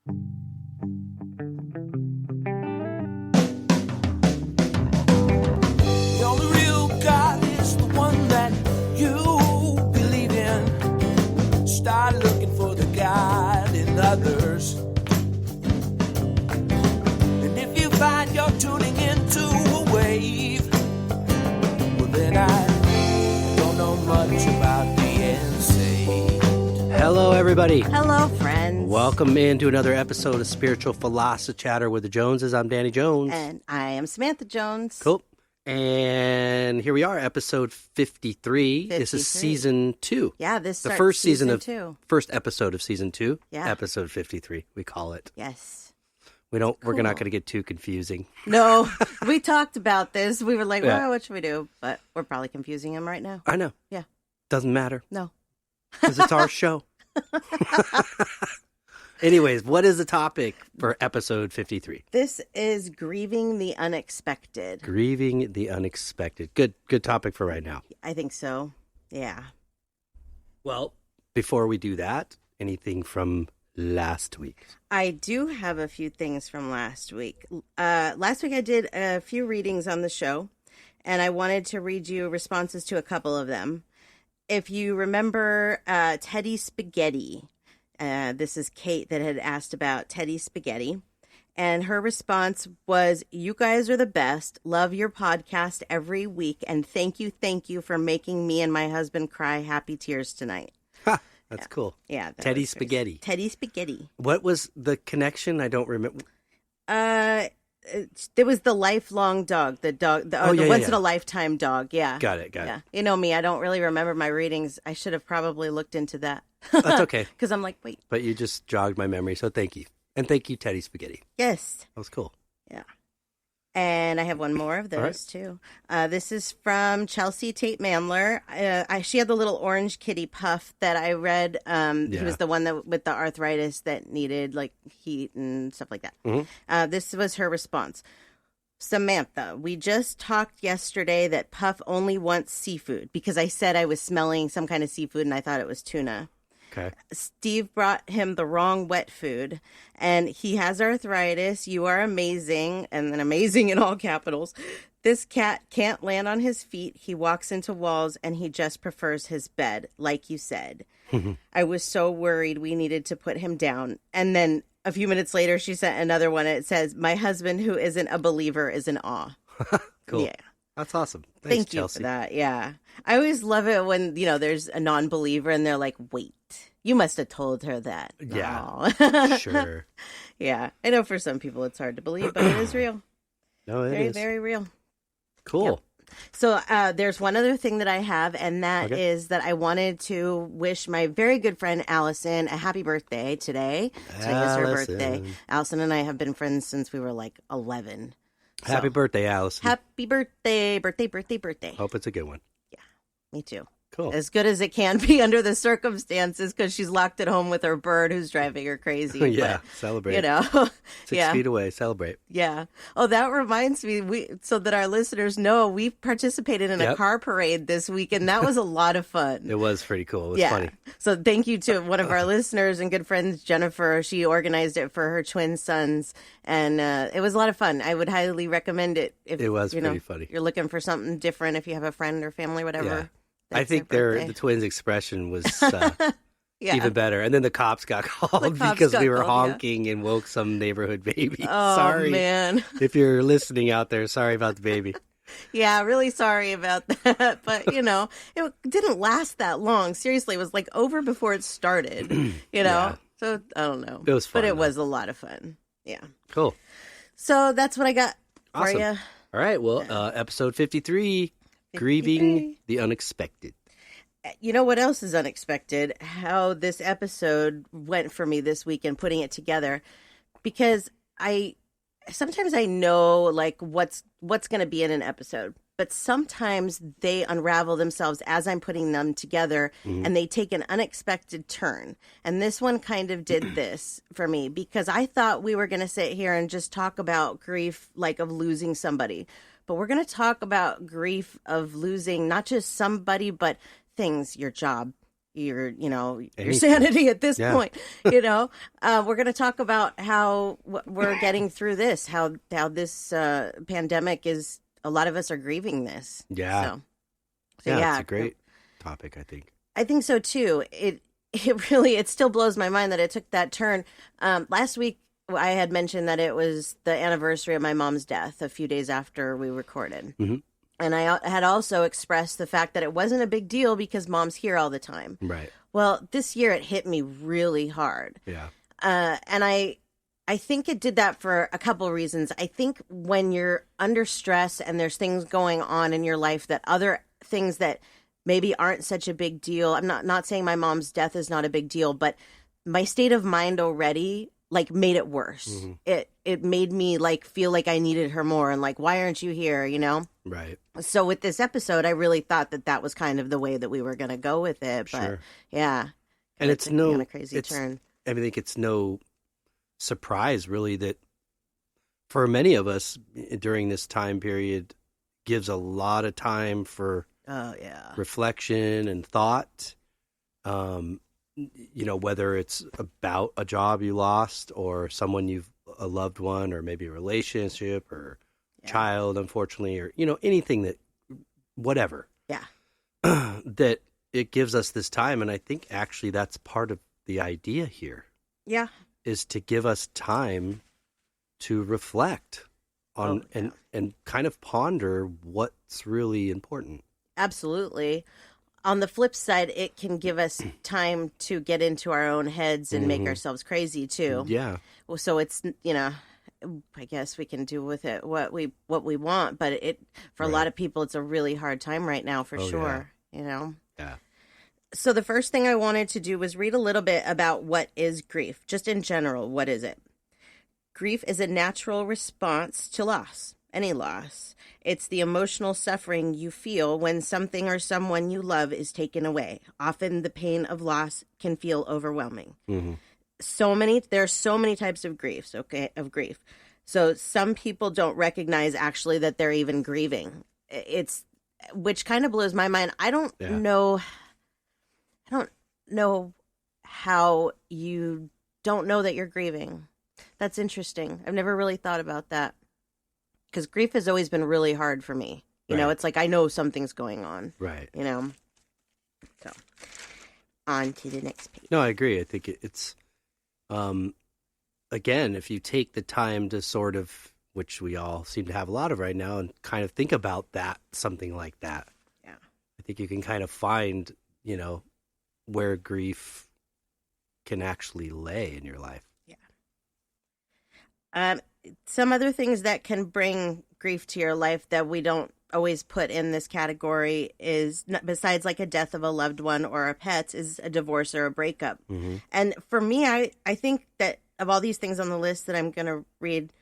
The only real God is the one that you believe in. Start looking for the God in others. And if you find you're tuning into a wave, well then I don't know much about being saved. Hello, everybody. Hello, friends. Welcome into another episode of Spiritual Philos-o-Chatter with the Joneses. I'm Danny Jones. And I am Samantha Jones. Cool. And here we are, episode 53. This is season 2. Yeah, this the starts first season of two. First episode of season 2. Yeah. Episode 53, we call it. Yes. We're not Cool. going to get too confusing. No, we talked about this. We were like, Yeah. well, what should we do? But we're probably confusing him right now. I know. Yeah. Doesn't matter. No. Because it's our show. Anyways, what is the topic for episode 53? This is Grieving the Unexpected. Grieving the Unexpected. Good topic for right now. I think so. Yeah. Well, before we do that, anything from last week? I do have a few things from last week. Last week I did a few readings on the show, and I wanted to read you responses to a couple of them. If you remember Teddy Spaghetti, this is Kate that had asked about Teddy Spaghetti, and her response was, "You guys are the best. Love your podcast every week, and thank you for making me and my husband cry happy tears tonight." Ha, that's cool. Yeah. Teddy Spaghetti. Teddy Spaghetti. What was the connection? I don't remember. There was the lifelong dog, the once in a lifetime dog. Yeah. Got it. Yeah. You know me, I don't really remember my readings. I should have probably looked into that. That's okay. Because I'm like, wait. But you just jogged my memory, so thank you. And thank you, Teddy Spaghetti. Yes. That was cool. Yeah. And I have one more of those, right. too. This is from Chelsea Tate Mandler. She had the little orange kitty Puff that I read. He was the one that with the arthritis that needed, like, heat and stuff like that. Mm-hmm. This was her response. Samantha, we just talked yesterday that Puff only wants seafood because I said I was smelling some kind of seafood and I thought it was tuna. Okay. Steve brought him the wrong wet food, and he has arthritis. You are amazing, and then amazing in all capitals. This cat can't land on his feet. He walks into walls, and he just prefers his bed, like you said. I was so worried we needed to put him down. And then a few minutes later, she sent another one. And it says, my husband, who isn't a believer, is in awe. Cool. Yeah. That's awesome. Thanks, Thank you Chelsea. for that. Yeah. I always love it when, there's a non-believer and they're like, wait, you must have told her that. Yeah. No. Sure. Yeah. I know for some people it's hard to believe, but it is real. No, it Very, is. very real. Cool. Yep. So there's one other thing that I have, and that is that I wanted to wish my very good friend Allison a happy birthday today. Today is her birthday. Allison and I have been friends since we were like 11. Happy birthday, Allison. Happy birthday, birthday. Hope it's a good one. Yeah, me too. Cool. As good as it can be under the circumstances, because she's locked at home with her bird who's driving her crazy. Yeah, but, celebrate. 6 feet away, celebrate. Yeah. Oh, that reminds me, so that our listeners know, we participated in a car parade this week, and that was a lot of fun. It was pretty cool. It was funny. So thank you to one of our listeners and good friends, Jennifer. She organized it for her twin sons, and it was a lot of fun. I would highly recommend it. If, it was pretty funny. You're looking for something different, if you have a friend or family, whatever. Yeah. I think the twins' expression was even better. And then the cops got called because we were honking and woke some neighborhood baby. Oh, sorry, man. If you're listening out there, sorry about the baby. Yeah, really sorry about that. But, it didn't last that long. Seriously, it was like over before it started, Yeah. So, I don't know. It was fun. But it was a lot of fun. Yeah. Cool. So that's what I got for you. All right. Well, episode 53. Grieving the Unexpected. You know what else is unexpected? How this episode went for me this week and putting it together, because sometimes I know like what's going to be in an episode, but sometimes they unravel themselves as I'm putting them together, and they take an unexpected turn. And this one kind of did this for me, because I thought we were going to sit here and just talk about grief, like of losing somebody. But we're going to talk about grief of losing not just somebody, but things, your job, your sanity at this point. We're going to talk about how we're getting through this, how this pandemic is. A lot of us are grieving this. Yeah. So it's a great topic, I think. I think so too. It really still blows my mind that it took that turn. Last week I had mentioned that it was the anniversary of my mom's death a few days after we recorded. Mm-hmm. And I had also expressed the fact that it wasn't a big deal because mom's here all the time. Right. Well, this year it hit me really hard. Yeah. And I think it did that for a couple of reasons. I think when you're under stress and there's things going on in your life that other things that maybe aren't such a big deal. I'm not saying my mom's death is not a big deal, but my state of mind already made it worse. Mm-hmm. It made me feel like I needed her more and why aren't you here, Right. So with this episode, I really thought that was kind of the way that we were going to go with it, but sure. Yeah. And it's kind of crazy turn. I think it's no surprise really that for many of us during this time period gives a lot of time for reflection and thought. Whether it's about a job you lost or someone a loved one or maybe a relationship or child, unfortunately, or, anything that, whatever. Yeah. That it gives us this time. And I think actually that's part of the idea here. Yeah. Is to give us time to reflect on and kind of ponder what's really important. Absolutely. On the flip side, it can give us time to get into our own heads and make ourselves crazy too. Yeah. So it's, I guess we can do with it what we want, but for a lot of people, it's a really hard time right now for sure. Yeah. So the first thing I wanted to do was read a little bit about what is grief, just in general. What is it? Grief is a natural response to loss, any loss. It's the emotional suffering you feel when something or someone you love is taken away. Often the pain of loss can feel overwhelming. Mm-hmm. There are so many types of grief. So some people don't recognize actually that they're even grieving. Which kind of blows my mind. I don't know how you don't know that you're grieving. That's interesting. I've never really thought about that. Because grief has always been really hard for me. You know, it's I know something's going on. Right. So, on to the next page. No, I agree. I think it's, again, if you take the time to sort of, which we all seem to have a lot of right now, and kind of think about something like that. Yeah. I think you can kind of find, where grief can actually lay in your life. Yeah. Some other things that can bring grief to your life that we don't always put in this category is, besides a death of a loved one or a pet, is a divorce or a breakup. Mm-hmm. And for me, I think that of all these things on the list that I'm going to read,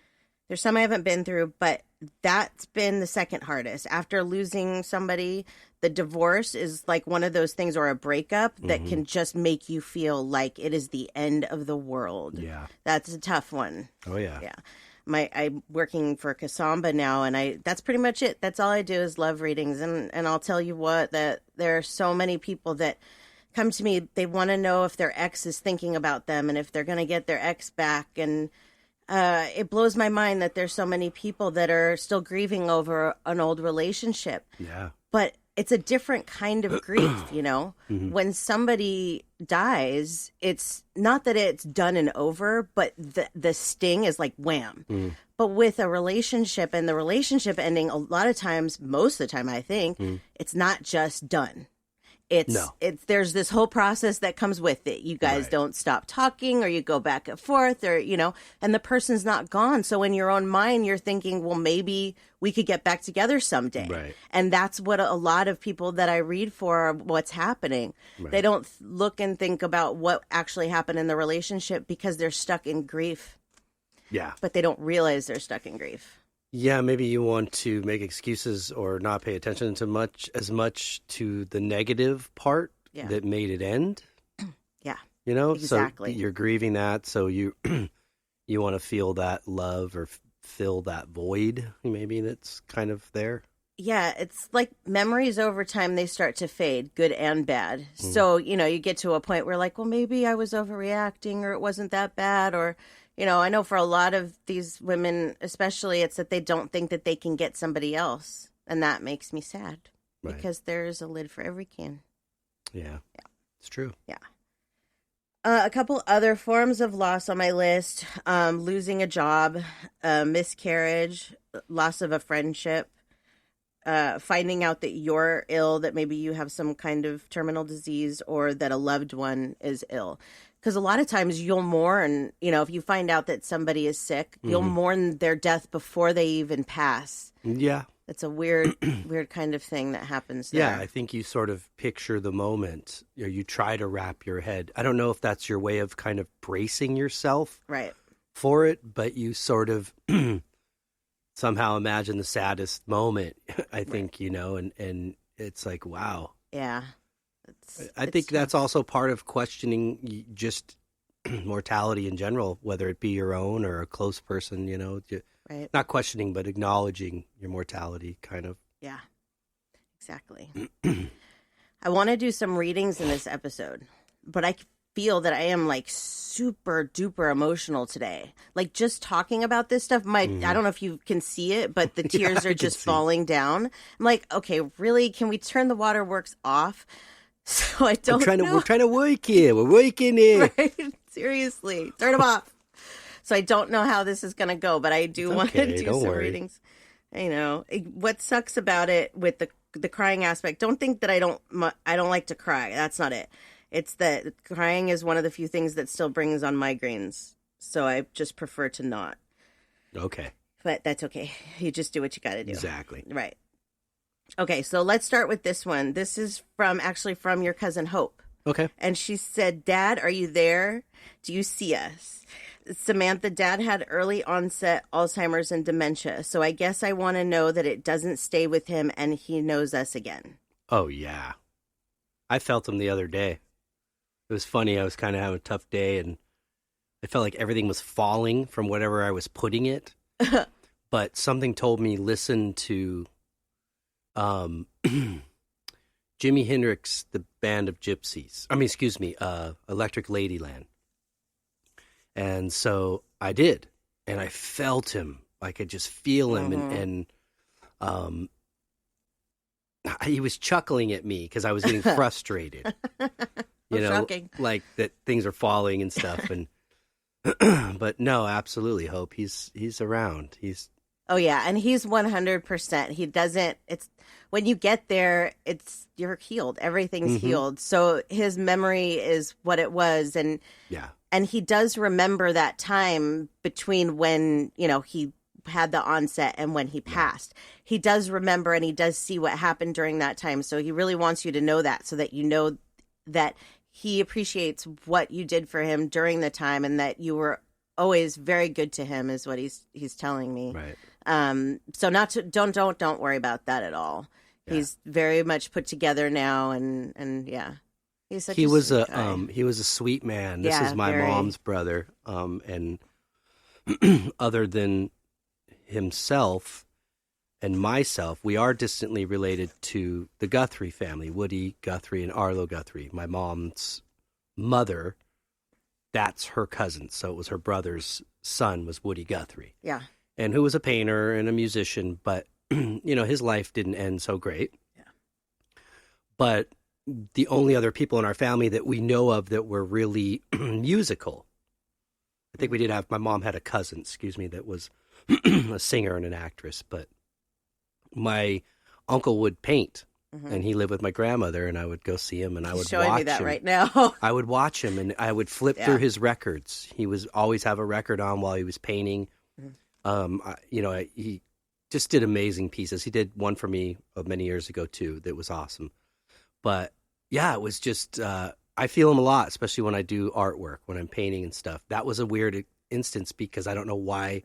there's some I haven't been through, but that's been the second hardest. After losing somebody, the divorce is one of those things, or a breakup that can just make you feel like it is the end of the world. Yeah. That's a tough one. Oh, yeah. Yeah. I'm working for Kasamba now, and that's pretty much it. That's all I do is love readings. And I'll tell you what, that there are so many people that come to me. They want to know if their ex is thinking about them and if they're going to get their ex back. And it blows my mind that there's so many people that are still grieving over an old relationship. Yeah. But it's a different kind of grief, Mm-hmm. When somebody dies, it's not that it's done and over, but the sting is wham. Mm-hmm. But with a relationship and the relationship ending, a lot of times, most of the time, I think, it's not just done. There's this whole process that comes with it. You guys don't stop talking, or you go back and forth, or, and the person's not gone. So in your own mind, you're thinking, well, maybe we could get back together someday. Right. And that's what a lot of people that I read for are what's happening. Right. They don't look and think about what actually happened in the relationship because they're stuck in grief. Yeah. But they don't realize they're stuck in grief. Yeah, maybe you want to make excuses or not pay attention as much to the negative part that made it end. Yeah, exactly. So you're grieving that, so you want to feel that love or fill that void maybe that's kind of there. Yeah, it's like memories over time, they start to fade, good and bad. So, you get to a point where like, well, maybe I was overreacting or it wasn't that bad. Or, I know for a lot of these women, especially, it's that they don't think that they can get somebody else. And that makes me sad because there's a lid for every can. Yeah. It's true. Yeah. A couple other forms of loss on my list, losing a job, miscarriage, loss of a friendship, finding out that you're ill, that maybe you have some kind of terminal disease or that a loved one is ill. Because a lot of times you'll mourn, if you find out that somebody is sick, you'll mourn their death before they even pass. Yeah. It's a weird kind of thing that happens there. Yeah, I think you sort of picture the moment, or you try to wrap your head. I don't know if that's your way of kind of bracing yourself for it, but you sort of somehow imagine the saddest moment, I think, and it's like, wow. Yeah. I think that's also part of questioning just mortality in general, whether it be your own or a close person, Right. Not questioning, but acknowledging your mortality, kind of. Yeah, exactly. I want to do some readings in this episode, but I feel that I am like super duper emotional today. Like just talking about this stuff, I don't know if you can see it, but the tears are just falling down. I'm like, okay, really? Can we turn the waterworks off? So I don't know. We're trying to work here. We're working here. Right? Seriously, turn them off. So I don't know how this is going to go, but I do want to do some readings. What sucks about it with the crying aspect. Don't think that I don't like to cry. That's not it. It's that crying is one of the few things that still brings on migraines. So I just prefer to not. Okay. But that's okay. You just do what you got to do. Exactly. Right. Okay, so let's start with this one. This is from your cousin Hope. Okay. And she said, "Dad, are you there? Do you see us? Samantha, Dad had early onset Alzheimer's and dementia, so I guess I want to know that it doesn't stay with him and he knows us again." Oh, yeah. I felt him the other day. It was funny. I was kind of having a tough day, and I felt like everything was falling from whatever I was putting it. But something told me, listen to Jimi Hendrix, the Band of Gypsies. Electric Ladyland. And so I did, and I felt him. I could just feel him, and he was chuckling at me because I was getting frustrated. Shocking. Like that things are falling and stuff. And but no, absolutely, Hope. He's around. Oh yeah, and he's 100%. He doesn't. It's when you get there, you're healed. Everything's healed. So his memory is what it was, and yeah. And he does remember that time between when, he had the onset and when he passed. He does remember, and he does see what happened during that time. So he really wants you to know that, so that you know that he appreciates what you did for him during the time, and that you were always very good to him, is what he's telling me. Right. So don't worry about that at all. Yeah. He's very much put together now, and yeah. He was a sweet man. This is my mom's brother. And other than himself and myself, we are distantly related to the Guthrie family, Woody Guthrie and Arlo Guthrie. My mom's mother, that's her cousin. So it was her brother's son was Woody Guthrie. Yeah. And who was a painter and a musician, but his life didn't end so great. Yeah. But the only other people in our family that we know of that were really musical. I think my mom had a cousin, that was a singer and an actress, but my uncle would paint, and he lived with my grandmother, and I would go see him, and I would watch him. Showing me that right now. I would watch him, and I would flip through his records. He was always have a record on while he was painting. He just did amazing pieces. He did one for me many years ago, too, that was awesome. But yeah, it was just, I feel him a lot, especially when I do artwork, when I'm painting and stuff. That was a weird instance because I don't know why.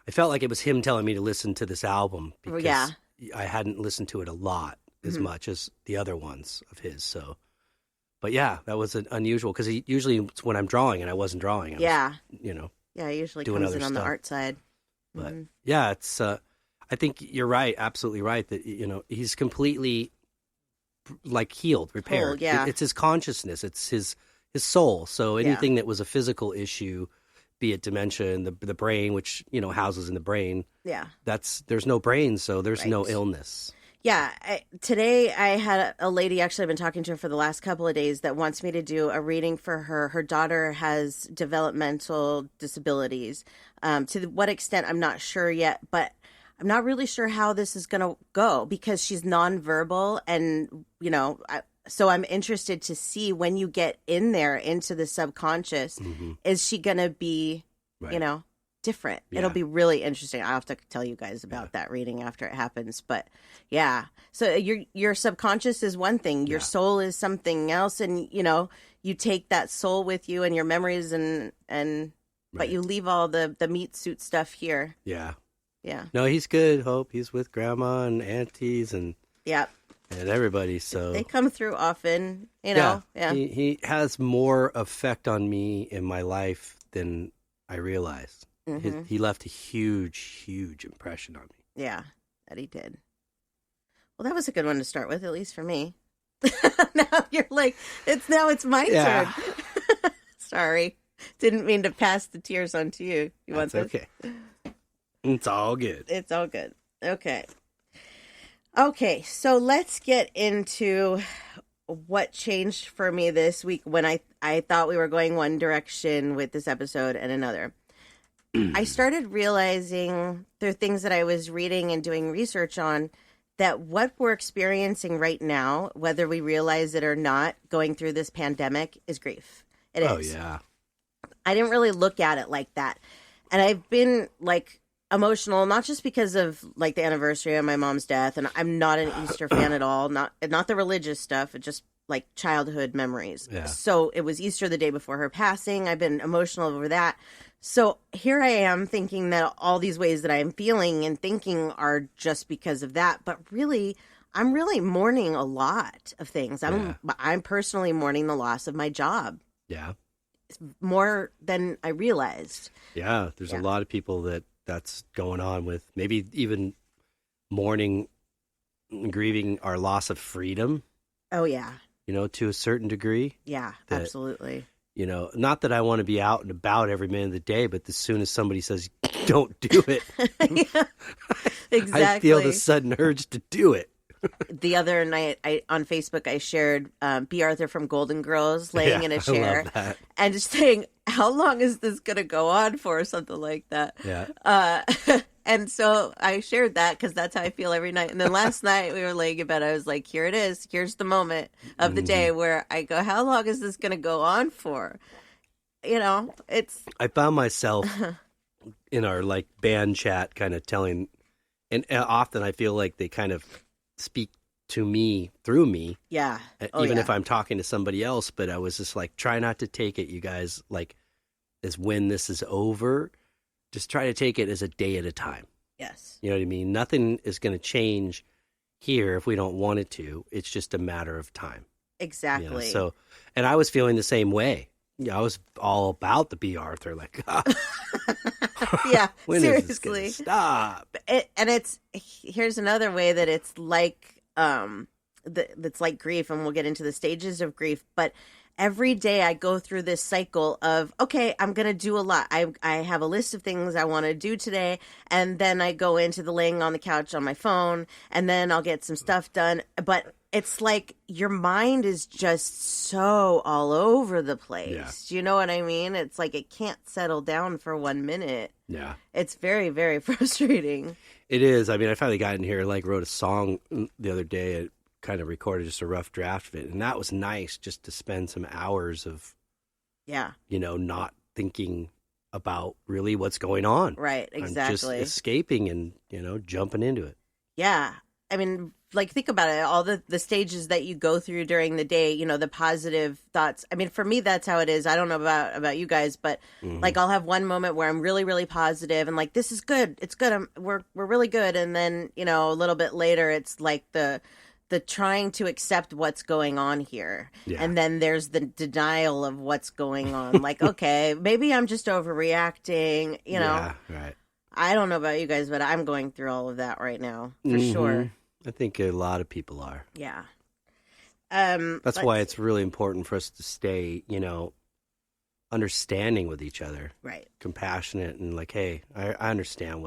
I felt like it was him telling me to listen to this album because I hadn't listened to it a lot as much as the other ones of his. So, but yeah, that was unusual because usually it's when I'm drawing and I wasn't drawing. I was, Yeah, it usually comes in on the art side. But yeah, it's, I think you're right, absolutely right, that, he's completely, like, healed, repaired. Whole, yeah. It's his consciousness, it's his soul. So anything that was a physical issue, be it dementia in the brain, which, houses in the brain, there's no brain, so there's no illness. Yeah. Today I had a lady, actually I've been talking to her for the last couple of days, that wants me to do a reading for her. Her daughter has developmental disabilities. To what extent, I'm not sure yet, but I'm not really sure how this is going to go because she's nonverbal and, so I'm interested to see when you get in there into the subconscious, is she going to be, different? Yeah. It'll be really interesting. I'll have to tell you guys about that reading after it happens. But yeah, so your subconscious is one thing, your soul is something else. And, you take that soul with you and your memories but you leave all the meat suit stuff here. Yeah. Yeah. No, he's good, Hope. He's with grandma and aunties and everybody. So they come through often, Yeah. He has more effect on me in my life than I realized. He left a huge, huge impression on me. Yeah, that he did. Well, that was a good one to start with, at least for me. Now you're like, it's my turn. Sorry. Didn't mean to pass the tears on to you. You want this? Okay. It's all good. It's all good. Okay. Okay, so let's get into what changed for me this week when I thought we were going one direction with this episode and another. I started realizing through things that I was reading and doing research on that what we're experiencing right now, whether we realize it or not, going through this pandemic, is grief. It is. Oh, yeah. I didn't really look at it like that. And I've been, like, emotional, not just because of, like, the anniversary of my mom's death, and I'm not an Easter fan at all, not the religious stuff, it just, like, childhood memories. Yeah. So it was Easter the day before her passing. I've been emotional over that. So here I am thinking that all these ways that I'm feeling and thinking are just because of that. But really, I'm really mourning a lot of things. I'm personally mourning the loss of my job. Yeah. More than I realized. Yeah. There's a lot of people that's going on with, maybe even mourning, grieving our loss of freedom. Oh, yeah. To a certain degree. Yeah, absolutely. Not that I want to be out and about every minute of the day, but as soon as somebody says, don't do it, exactly. I feel the sudden urge to do it. The other night on Facebook, I shared B. Arthur from Golden Girls laying in a chair and just saying, how long is this going to go on for, or something like that. Yeah. And so I shared that because that's how I feel every night. And then last night we were laying in bed. I was like, here it is. Here's the moment of the day where I go, how long is this going to go on for? I found myself in our, like, band chat kind of telling, and often I feel like they kind of speak to me through me. Yeah. Even if I'm talking to somebody else, but I was just like, try not to take it, you guys, like, as when this is over. Just try to take it as a day at a time. Yes. You know what I mean? Nothing is going to change here if we don't want it to. It's just a matter of time. Exactly. So, and I was feeling the same way. I was all about the B. Arthur, like, yeah, when seriously. is this gonna stop? Here's another way that it's like, that's like grief, and we'll get into the stages of grief, but every day I go through this cycle of, okay, I'm going to do a lot. I have a list of things I want to do today. And then I go into the laying on the couch on my phone, and then I'll get some stuff done. But it's like your mind is just so all over the place. Yeah. Do you know what I mean? It's like it can't settle down for 1 minute. Yeah. It's very, very frustrating. It is. I mean, I finally got in here, like, wrote a song the other day. Kind of recorded just a rough draft of it, and that was nice, just to spend some hours of not thinking about really what's going on. Right, exactly. I'm just escaping and jumping into it. Yeah. I mean, like, think about it, all the stages that you go through during the day, the positive thoughts. I mean, for me, that's how it is. I don't know about you guys, but like, I'll have one moment where I'm really, really positive and like, this is good. It's good. We're really good. And then, a little bit later, it's like the trying to accept what's going on here. Yeah. And then there's the denial of what's going on. Like, okay, maybe I'm just overreacting, Yeah, right. I don't know about you guys, but I'm going through all of that right now for sure. I think a lot of people are. Yeah. That's why it's really important for us to stay, understanding with each other. Right. Compassionate and like, hey, I understand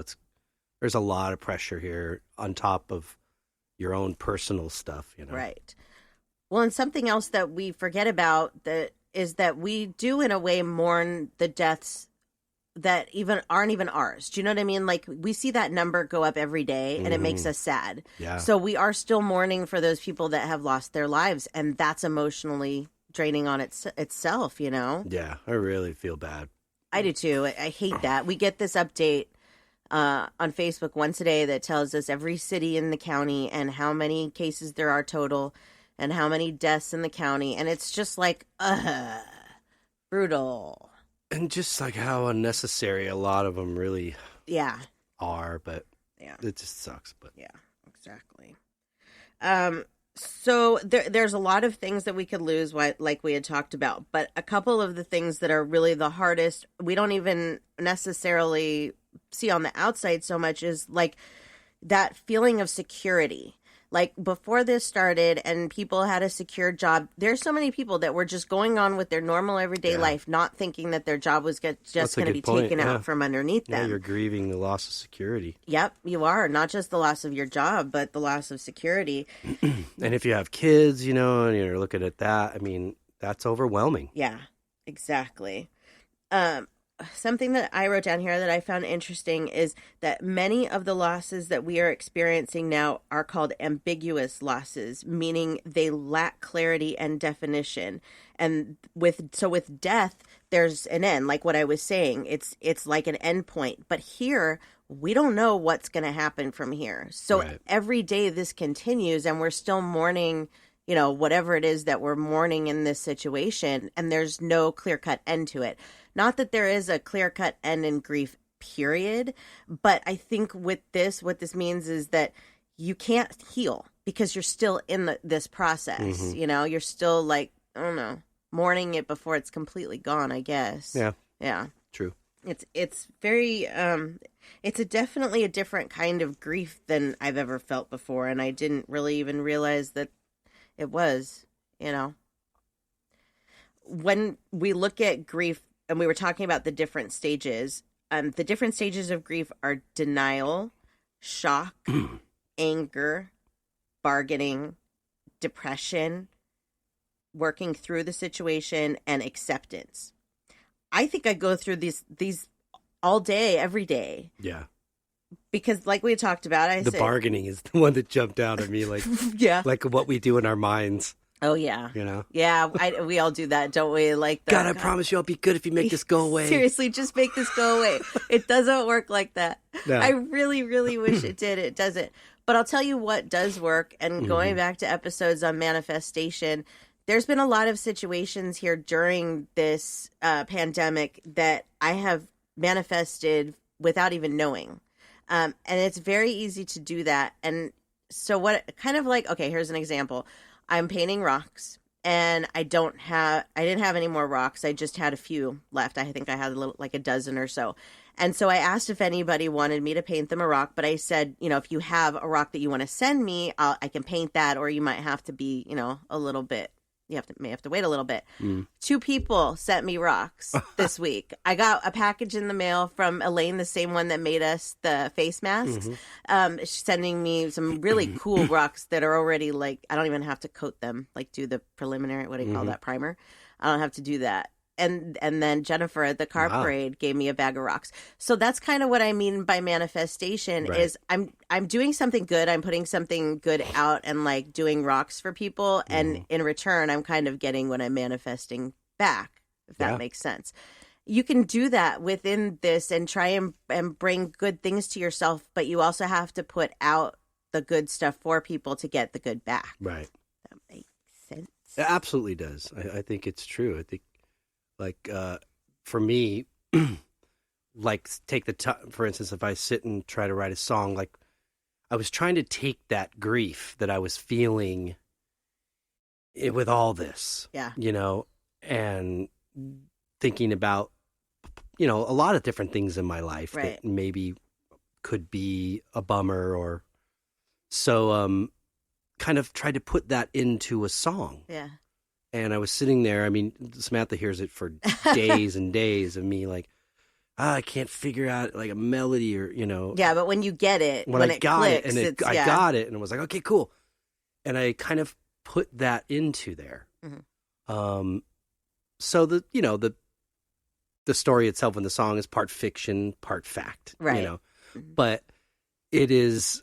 there's a lot of pressure here on top of your own personal stuff, Right. Well, and something else that we forget about is that we do in a way mourn the deaths that aren't even ours. Do you know what I mean? Like, we see that number go up every day and it makes us sad. Yeah. So we are still mourning for those people that have lost their lives, and that's emotionally draining on itself, Yeah, I really feel bad. I do too. I hate that. We get this update on Facebook once a day that tells us every city in the county and how many cases there are total and how many deaths in the county. And it's just like, brutal. And just like how unnecessary a lot of them really are, but it just sucks. But yeah, exactly. So there's a lot of things that we could lose, like we had talked about, but a couple of the things that are really the hardest, we don't even necessarily see on the outside so much, is like that feeling of security. Like, before this started and people had a secure job, there's so many people that were just going on with their normal everyday life, not thinking that their job was just going to be taken out from underneath them. Yeah, you're grieving the loss of security. Yep, you are. Not just the loss of your job, but the loss of security. And if you have kids, and you're looking at that, I mean, that's overwhelming. Yeah, exactly. Something that I wrote down here that I found interesting is that many of the losses that we are experiencing now are called ambiguous losses, meaning they lack clarity and definition. And with death, there's an end, like what I was saying. It's like an end point. But here, we don't know what's going to happen from here. So every day this continues, and we're still mourning, whatever it is that we're mourning in this situation, and there's no clear-cut end to it. Not that there is a clear-cut end in grief, period, but I think with this, what this means is that you can't heal because you're still in this process. You're still like, I don't know, mourning it before it's completely gone, I guess. Yeah. True. It's very, it's definitely a different kind of grief than I've ever felt before, and I didn't really even realize that it was, When we look at grief, and we were talking about the different stages of grief are denial, shock, anger, bargaining, depression, working through the situation, and acceptance. I think I go through these all day, every day. Yeah. Because like we talked about, the bargaining is the one that jumped out at me, like, like what we do in our minds. Oh, yeah. Yeah, we all do that, don't we? Like, God, I promise you I'll be good if you make this go away. Seriously, just make this go away. It doesn't work like that. No. I really, really wish it did. It doesn't. But I'll tell you what does work. And going back to episodes on manifestation, there's been a lot of situations here during this pandemic that I have manifested without even knowing. And it's very easy to do that. And so okay, here's an example. I'm painting rocks, and I didn't have any more rocks. I just had a few left. I think I had a dozen or so. And so I asked if anybody wanted me to paint them a rock, but I said, if you have a rock that you want to send me, I can paint that, or you might have to be, a little bit. May have to wait a little bit. 2 people sent me rocks this week. I got a package in the mail from Elaine, the same one that made us the face masks. She's sending me some really cool rocks that are already I don't even have to coat them, do the preliminary, what do you call that, primer? I don't have to do that. And then Jennifer at the car parade gave me a bag of rocks. So that's kind of what I mean by manifestation is I'm doing something good. I'm putting something good out and doing rocks for people. And in return, I'm kind of getting what I'm manifesting back, if that makes sense. You can do that within this and try and bring good things to yourself, but you also have to put out the good stuff for people to get the good back. Right. That makes sense. It absolutely does. I think it's true. I think for me, take the time, for instance, if I sit and try to write a song, I was trying to take that grief that I was feeling with all this, and thinking about, a lot of different things in my life that maybe could be a bummer, or so kind of tried to put that into a song. Yeah. And I was sitting there, I mean, Samantha hears it for days and days of me like, I can't figure out like a melody or, Yeah, but when you get it, when I it got clicks, it, and I got it, and I was like, okay, cool. And I kind of put that into there. Mm-hmm. So the story itself in the song is part fiction, part fact, right? Mm-hmm. But it is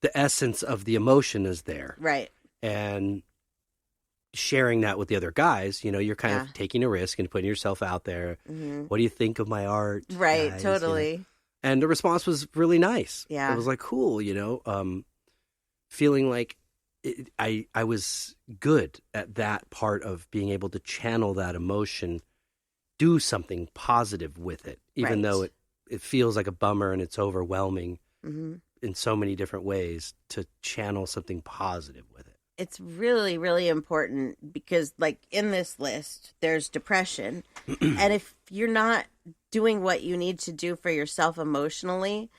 the essence of the emotion is there, right? And sharing that with the other guys, you're kind of taking a risk and putting yourself out there. Mm-hmm. What do you think of my art? Right, guys? totally. And the response was really nice. Yeah, it was like cool, feeling like I was good at that part of being able to channel that emotion, do something positive with it, even though it feels like a bummer and it's overwhelming in so many different ways, to channel something positive with it. It's really, really important because, like, in this list, there's depression. And if you're not doing what you need to do for yourself emotionally,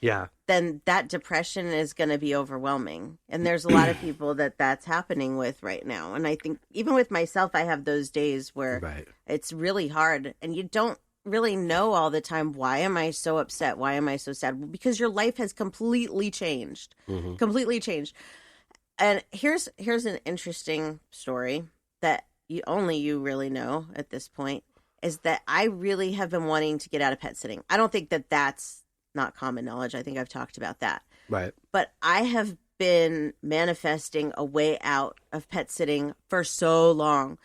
then that depression is going to be overwhelming. And there's a lot of people that's happening with right now. And I think even with myself, I have those days where it's really hard and you don't really know all the time, why am I so upset? Why am I so sad? Well, because your life has completely changed, completely changed. And here's an interesting story that you really know at this point, is that I really have been wanting to get out of pet sitting. I don't think that that's not common knowledge. I think I've talked about that. Right. But I have been manifesting a way out of pet sitting for so long.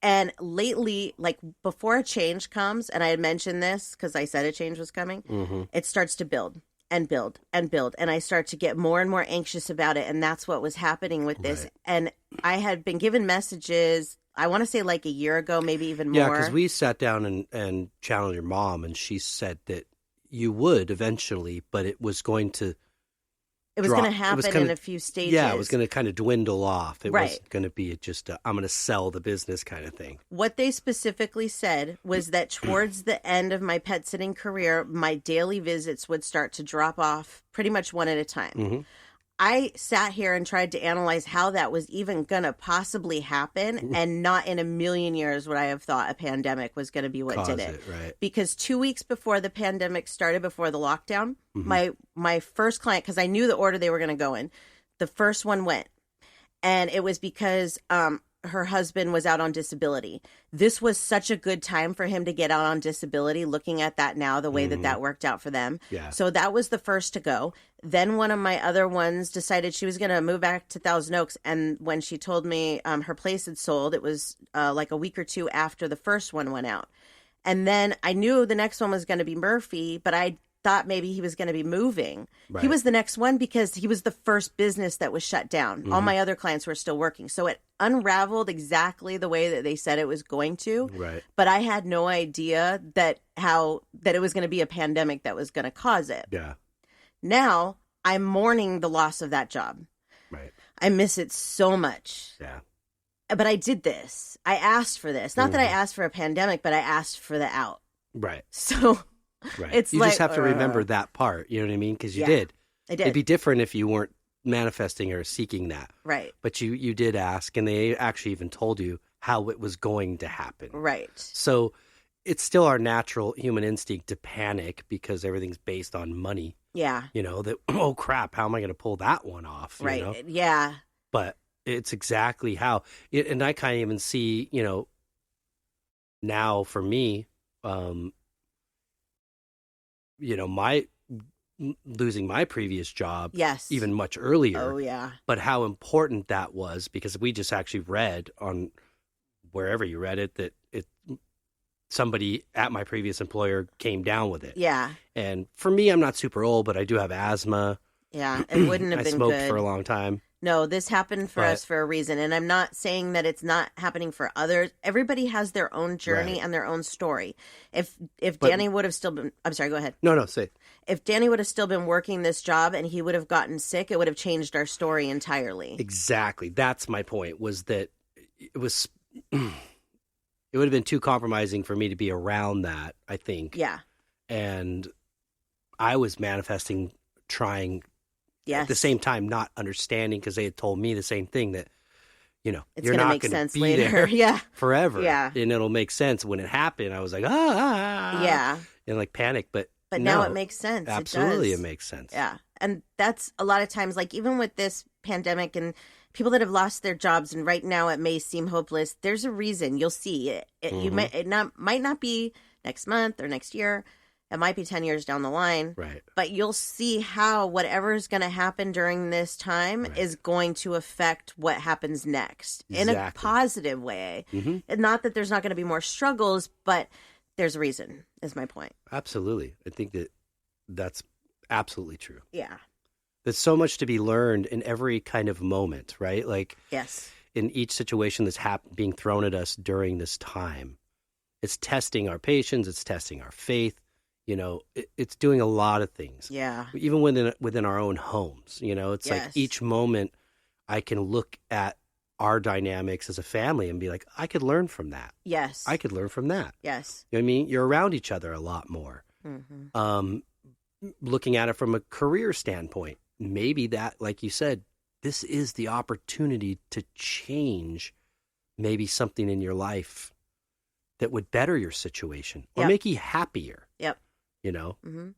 And lately, like before a change comes, and I had mentioned this because I said a change was coming, it starts to build. And build and build. And I start to get more and more anxious about it. And that's what was happening with this. Right. And I had been given messages, I want to say like a year ago, maybe even more. Yeah, because we sat down and challenged your mom, and she said that you would eventually, but it was going to It was going to happen in a few stages. Yeah, it was going to kind of dwindle off. It wasn't going to be just I'm going to sell the business kind of thing. What they specifically said was that towards the end of my pet sitting career, my daily visits would start to drop off pretty much one at a time. Mm-hmm. I sat here and tried to analyze how that was even going to possibly happen, and not in a million years would I have thought a pandemic was going to be what did it. Right. Because 2 weeks before the pandemic started, before the lockdown, my first client, because I knew the order they were going to go in, the first one went. And it was because her husband was out on disability. This was such a good time for him to get out on disability, looking at that now, the way that worked out for them. Yeah. So that was the first to go. Then one of my other ones decided she was going to move back to Thousand Oaks. And when she told me her place had sold, it was like a week or two after the first one went out. And then I knew the next one was going to be Murphy, but I thought maybe he was going to be moving. Right. He was the next one because he was the first business that was shut down. All my other clients were still working. So it unraveled exactly the way that they said it was going to. Right. But I had no idea that it was going to be a pandemic that was going to cause it. Yeah. Now I'm mourning the loss of that job. Right. I miss it so much. Yeah. But I did this. I asked for this. Not that I asked for a pandemic, but I asked for the out. Right. So right. It's you just have to remember that part. You know what I mean? Because you did. I did. It'd be different if you weren't manifesting or seeking that. Right. But you did ask, and they actually even told you how it was going to happen. Right. So it's still our natural human instinct to panic because everything's based on money. Yeah. That, oh crap, how am I going to pull that one off? Right. You know? Yeah. But it's exactly how. And I kind of even see, now for me, my losing my previous job, yes, even much earlier. Oh yeah. But how important that was, because we just actually read on wherever you read it that somebody at my previous employer came down with it. Yeah. And for me, I'm not super old, but I do have asthma. Yeah, it wouldn't have been good. I smoked for a long time. No, this happened for us for a reason. And I'm not saying that it's not happening for others. Everybody has their own journey and their own story. If Danny would have still been... I'm sorry, go ahead. No, say. If Danny would have still been working this job and he would have gotten sick, it would have changed our story entirely. Exactly. That's my point, was that it was... It would have been too compromising for me to be around that, I think. Yeah. And I was manifesting, trying at the same time, not understanding because they had told me the same thing that, it's you're gonna not make going to sense be later. there forever. Yeah. And it'll make sense. When it happened, I was like, yeah. And like panic, but now it makes sense. Absolutely, it does. It makes sense. Yeah. And that's a lot of times, like even with this pandemic and people that have lost their jobs, and right now it may seem hopeless, there's a reason. You'll see it. Might not be next month or next year. It might be 10 years down the line. Right. But you'll see how whatever is going to happen during this time is going to affect what happens next in a positive way. Mm-hmm. And not that there's not going to be more struggles, but there's a reason, is my point. Absolutely. I think that's absolutely true. Yeah. There's so much to be learned in every kind of moment, right? Like, yes, in each situation that's being thrown at us during this time. It's testing our patience. It's testing our faith. It's doing a lot of things. Yeah. Even within our own homes, it's like each moment I can look at our dynamics as a family and be like, I could learn from that. Yes. I could learn from that. Yes. You know what I mean? You're around each other a lot more. Mm-hmm. Looking at it from a career standpoint, maybe that, like you said, this is the opportunity to change maybe something in your life that would better your situation or make you happier. Yep. Mm-hmm.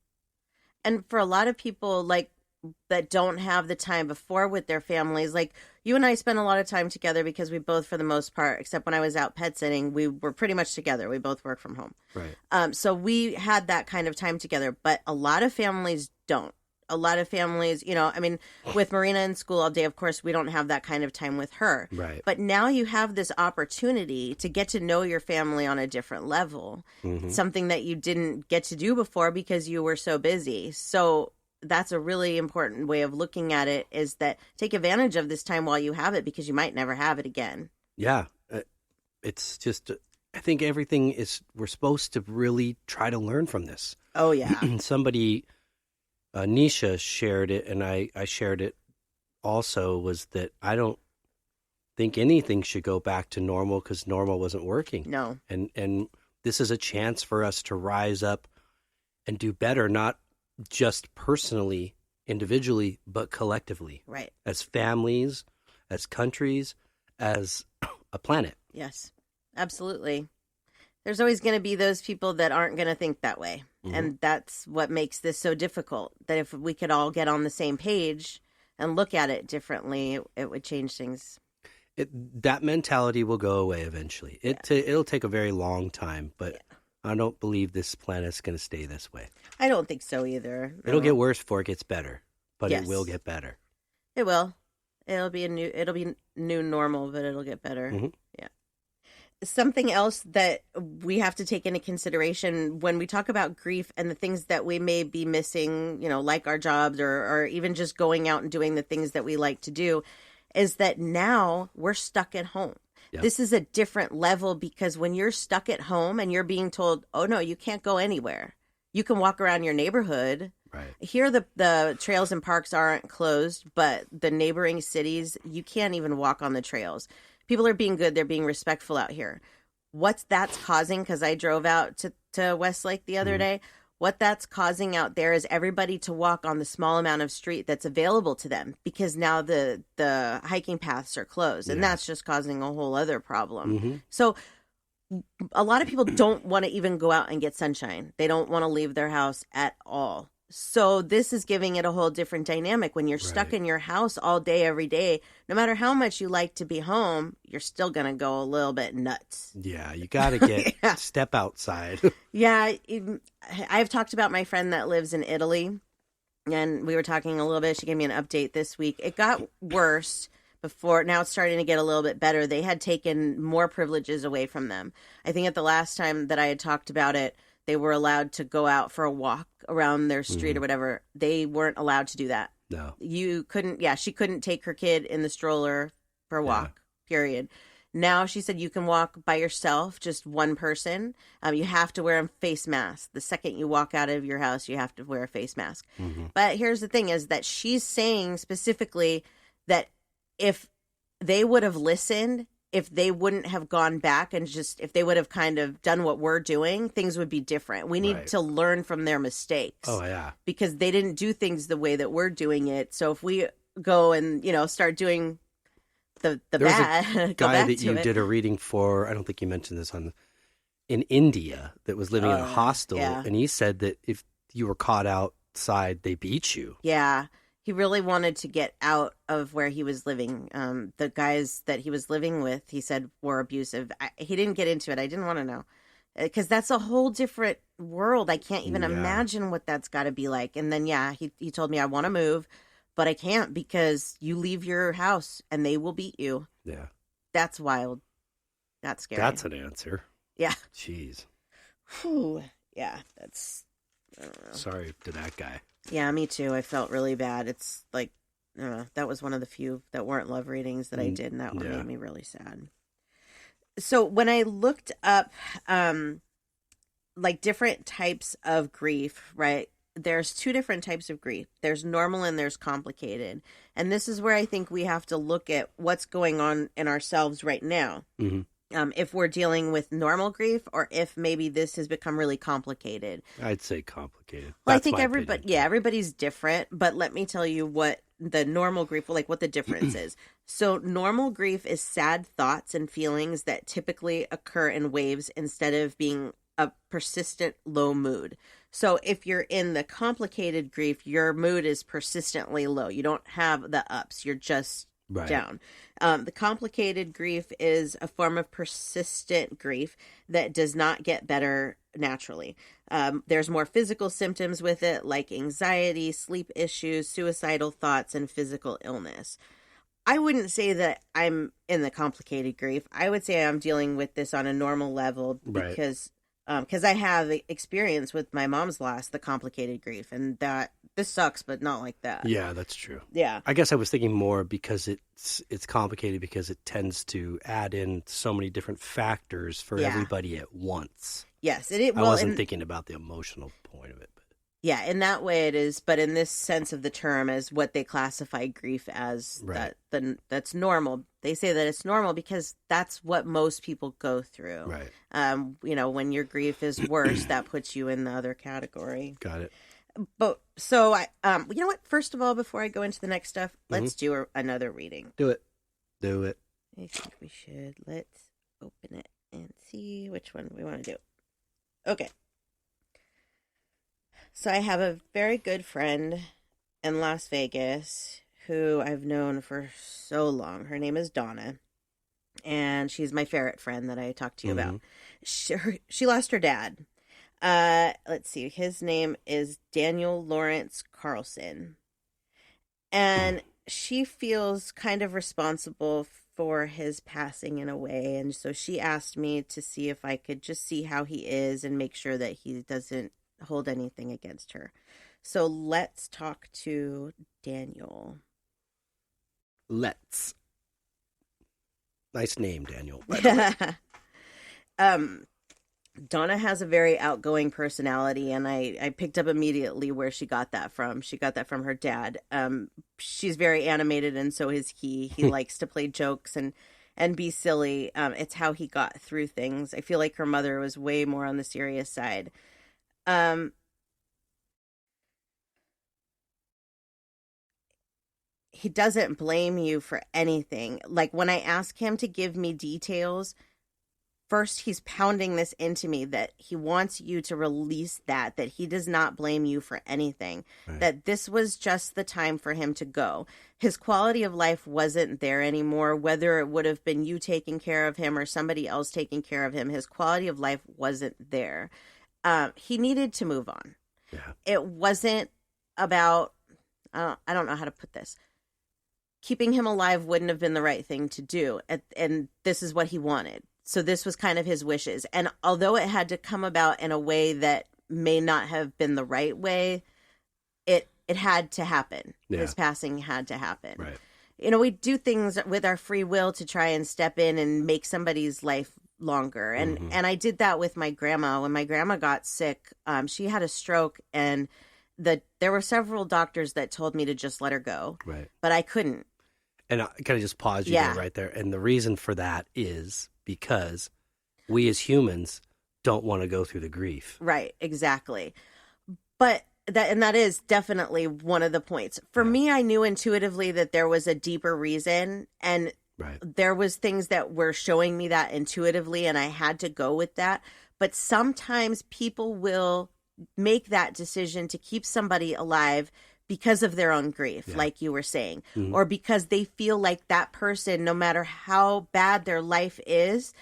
And for a lot of people, like, that don't have the time before with their families, like you and I spend a lot of time together because we both, for the most part, except when I was out pet sitting, we were pretty much together. We both work from home. Right. So we had that kind of time together, but a lot of families don't. A lot of families, with Marina in school all day, of course, we don't have that kind of time with her. Right. But now you have this opportunity to get to know your family on a different level, something that you didn't get to do before because you were so busy. So that's a really important way of looking at it, is that take advantage of this time while you have it, because you might never have it again. Yeah. It's just, I think we're supposed to really try to learn from this. Oh, yeah. Somebody... Nisha shared it, and I shared it also, was that I don't think anything should go back to normal because normal wasn't working. No. And this is a chance for us to rise up and do better, not just personally, individually, but collectively. Right. As families, as countries, as a planet. Yes, absolutely. There's always going to be those people that aren't going to think that way. Mm-hmm. And that's what makes this so difficult, that if we could all get on the same page and look at it differently, it would change things. That mentality will go away eventually. It'll take a very long time, but I don't believe this planet's going to stay this way. I don't think so either. No. It'll get worse before it gets better, but it will get better. It will. It'll be new normal, but it'll get better. Mm-hmm. Yeah. Something else that we have to take into consideration when we talk about grief and the things that we may be missing, like our jobs or even just going out and doing the things that we like to do, is that now we're stuck at home. Yep. This is a different level, because when you're stuck at home and you're being told, oh, no, you can't go anywhere. You can walk around your neighborhood. Right. Here, the trails and parks aren't closed, but the neighboring cities, you can't even walk on the trails. People are being good. They're being respectful out here. What that's causing, because I drove out to Westlake the other day, what that's causing out there is everybody to walk on the small amount of street that's available to them, because now the hiking paths are closed, and that's just causing a whole other problem. Mm-hmm. So a lot of people don't want to even go out and get sunshine. They don't want to leave their house at all. So this is giving it a whole different dynamic. When you're stuck in your house all day, every day, no matter how much you like to be home, you're still going to go a little bit nuts. Yeah, you got to step outside. Yeah, I've talked about my friend that lives in Italy, and we were talking a little bit. She gave me an update this week. It got worse before. Now it's starting to get a little bit better. They had taken more privileges away from them. I think at the last time that I had talked about it, they were allowed to go out for a walk around their street or whatever. They weren't allowed to do that. No. You couldn't, she couldn't take her kid in the stroller for a walk, period. Now she said you can walk by yourself, just one person. You have to wear a face mask. The second you walk out of your house, you have to wear a face mask. Mm-hmm. But here's the thing, is that she's saying specifically that if they would have listened if they wouldn't have gone back and just, if they would have kind of done what we're doing, things would be different. We need to learn from their mistakes. Oh, yeah. Because they didn't do things the way that we're doing it. So if we go and, start doing the bad, go guy back that to you it. did a reading for, I don't think you mentioned this in India, that was living in a hostel. Yeah. And he said that if you were caught outside, they beat you. Yeah. He really wanted to get out of where he was living. The guys that he was living with, he said, were abusive. He didn't get into it. I didn't want to know. Because that's a whole different world. I can't even imagine what that's got to be like. And then, he told me, I want to move, but I can't because you leave your house and they will beat you. Yeah. That's wild. That's scary. That's an answer. Yeah. Jeez. Whew. Yeah, that's... I don't know. Sorry to that guy. Yeah, me too. I felt really bad. It's like, that was one of the few that weren't love readings that I did, and that one made me really sad. So when I looked up, like different types of grief, right? There's two different types of grief. There's normal and there's complicated. And this is where I think we have to look at what's going on in ourselves right now. Mm-hmm. If we're dealing with normal grief or if maybe this has become really complicated. I'd say complicated. Well, I think everybody's different, but let me tell you what the normal grief, like what the difference is. So normal grief is sad thoughts and feelings that typically occur in waves instead of being a persistent low mood. So if you're in the complicated grief, your mood is persistently low. You don't have the ups. You're just down. The complicated grief is a form of persistent grief that does not get better naturally. There's more physical symptoms with it, like anxiety, sleep issues, suicidal thoughts, and physical illness. I wouldn't say that I'm in the complicated grief. I would say I'm dealing with this on a normal level because I have experience with my mom's loss, the complicated grief, and that this sucks, but not like that. Yeah, that's true. Yeah. I guess I was thinking more because it's complicated because it tends to add in so many different factors for everybody at once. Yes. I wasn't thinking about the emotional point of it. But. Yeah, in that way it is, but in this sense of the term as what they classify grief as, that's normal. They say that it's normal because that's what most people go through. Right. When your grief is worse, that puts you in the other category. Got it. But so I, you know what? First of all, before I go into the next stuff, let's do another reading. Do it. I think we should. Let's open it and see which one we want to do. Okay. So I have a very good friend in Las Vegas who I've known for so long. Her name is Donna, and she's my ferret friend that I talked to you about. She lost her dad. Let's see. His name is Daniel Lawrence Carlson. And she feels kind of responsible for his passing in a way. And so she asked me to see if I could just see how he is and make sure that he doesn't hold anything against her. So let's talk to Daniel. Let's. Nice name, Daniel. Donna has a very outgoing personality, and I picked up immediately where she got that from. She got that from her dad. She's very animated, and so is he. He likes to play jokes and be silly. It's how he got through things. I feel like her mother was way more on the serious side. He doesn't blame you for anything. Like when I ask him to give me details, first he's pounding this into me that he wants you to release that he does not blame you for anything, that this was just the time for him to go. His quality of life wasn't there anymore, whether it would have been you taking care of him or somebody else taking care of him. His quality of life wasn't there. He needed to move on. Yeah. It wasn't about, I don't know how to put this. Keeping him alive wouldn't have been the right thing to do. And this is what he wanted. So this was kind of his wishes. And although it had to come about in a way that may not have been the right way, it had to happen. Yeah. His passing had to happen. Right. We do things with our free will to try and step in and make somebody's life longer. And and I did that with my grandma. When my grandma got sick, she had a stroke, and there were several doctors that told me to just let her go. Right. But I couldn't. And I kind of just pause you there right there. And the reason for that is because we as humans don't want to go through the grief. Right, exactly. But that is definitely one of the points. For me, I knew intuitively that there was a deeper reason, and there was things that were showing me that intuitively, and I had to go with that. But sometimes people will make that decision to keep somebody alive because of their own grief, like you were saying, or because they feel like that person, no matter how bad their life is,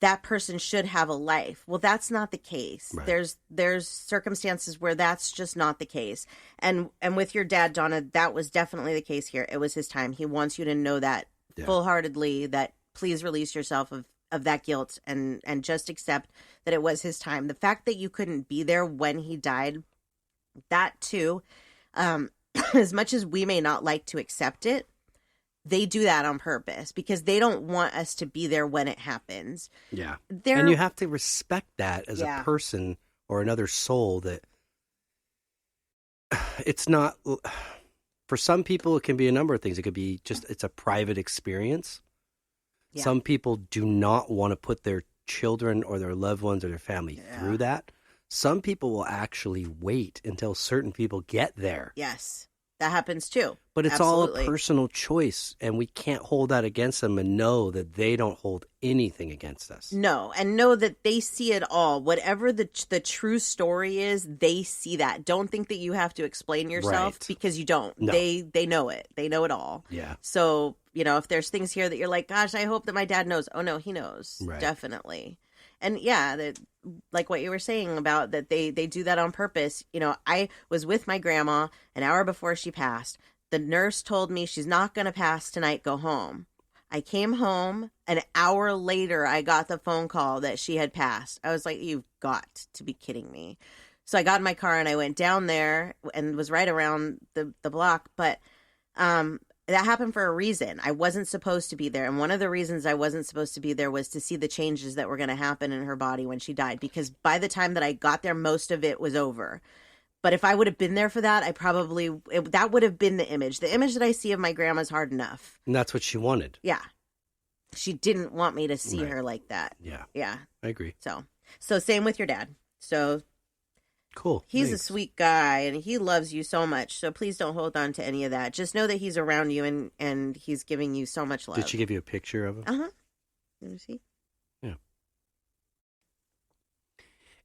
that person should have a life. Well, that's not the case. Right. There's circumstances where that's just not the case. And with your dad, Donna, that was definitely the case here. It was his time. He wants you to know that full-heartedly, that please release yourself of that guilt and just accept that it was his time. The fact that you couldn't be there when he died, that too, as much as we may not like to accept it, they do that on purpose because they don't want us to be there when it happens. Yeah. And you have to respect that as a person or another soul, that it's not, for some people, it can be a number of things. It could be just, it's a private experience. Yeah. Some people do not want to put their children or their loved ones or their family through that. Some people will actually wait until certain people get there. Yes. That happens too. But it's all a personal choice, and we can't hold that against them and know that they don't hold anything against us. No, and know that they see it all. Whatever the true story is, they see that. Don't think that you have to explain yourself because you don't. No. They know it. They know it all. Yeah. So, if there's things here that you're like, gosh, I hope that my dad knows. Oh, no, he knows. Right. Definitely. And like what you were saying about that they do that on purpose. I was with my grandma an hour before she passed. The nurse told me she's not going to pass tonight. Go home. I came home. An hour later, I got the phone call that she had passed. I was like, you've got to be kidding me. So I got in my car and I went down there and was right around the block. But that happened for a reason. I wasn't supposed to be there. And one of the reasons I wasn't supposed to be there was to see the changes that were going to happen in her body when she died. Because by the time that I got there, most of it was over. But if I would have been there for that, that would have been the image. The image that I see of my grandma's hard enough. And that's what she wanted. Yeah. She didn't want me to see her like that. Yeah. Yeah. I agree. So same with your dad. So cool. He's a sweet guy, and he loves you so much. So please don't hold on to any of that. Just know that he's around you, and he's giving you so much love. Did she give you a picture of him? Uh-huh. Let me see. Yeah.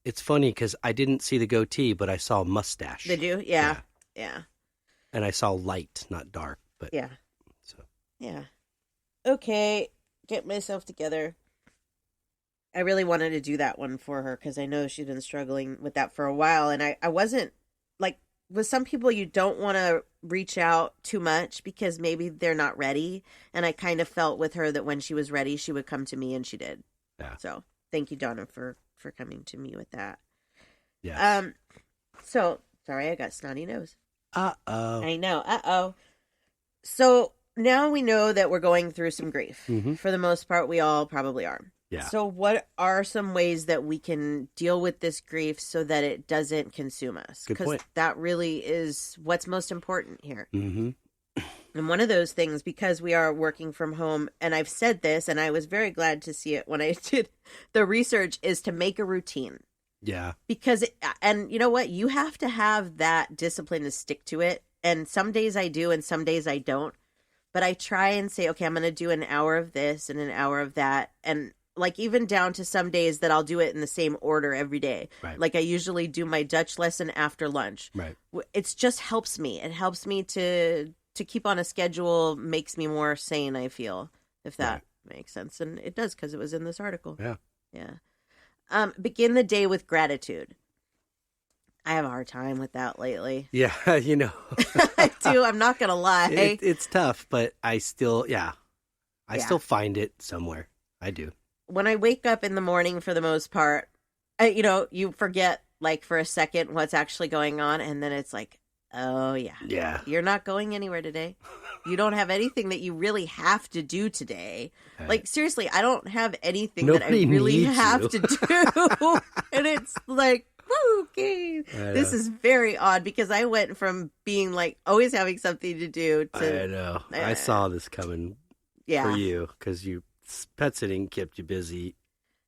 It's funny because I didn't see the goatee, but I saw a mustache. Did you? Yeah. And I saw light, not dark. But yeah. So. Yeah. Okay. Get myself together. I really wanted to do that one for her because I know she's been struggling with that for a while. And I wasn't, like, with some people, you don't want to reach out too much because maybe they're not ready. And I kind of felt with her that when she was ready, she would come to me, and she did. Yeah. So thank you, Donna, for coming to me with that. Yeah. So, sorry, I got snotty nose. Uh-oh. I know. Uh-oh. So now we know that we're going through some grief. Mm-hmm. For the most part, we all probably are. Yeah. So what are some ways that we can deal with this grief so that it doesn't consume us? Good point. Because that really is what's most important here. Mm-hmm. And one of those things, because we are working from home, and I've said this, and I was very glad to see it when I did the research, is to make a routine. Yeah. Because, and you know what? You have to have that discipline to stick to it. And some days I do, and some days I don't. But I try and say, okay, I'm going to do an hour of this and an hour of that. And like even down to some days that I'll do it in the same order every day. Right. Like I usually do my Dutch lesson after lunch. Right. It just helps me. It helps me to keep on a schedule, makes me more sane, I feel, if that makes sense. And it does, because it was in this article. Yeah. Yeah. Begin the day with gratitude. I have a hard time with that lately. Yeah, I do. I'm not going to lie. It's tough, but I still, I still find it somewhere. I do. When I wake up in the morning, for the most part, you forget, like, for a second what's actually going on. And then it's like, oh, yeah. You're not going anywhere today. You don't have anything that you really have to do today. Okay. Like, seriously, I don't have anything that I really have to do. And it's like, what? Okay. This is very odd because I went from being like always having something to do to. I know. I saw this coming for you because pet sitting kept you busy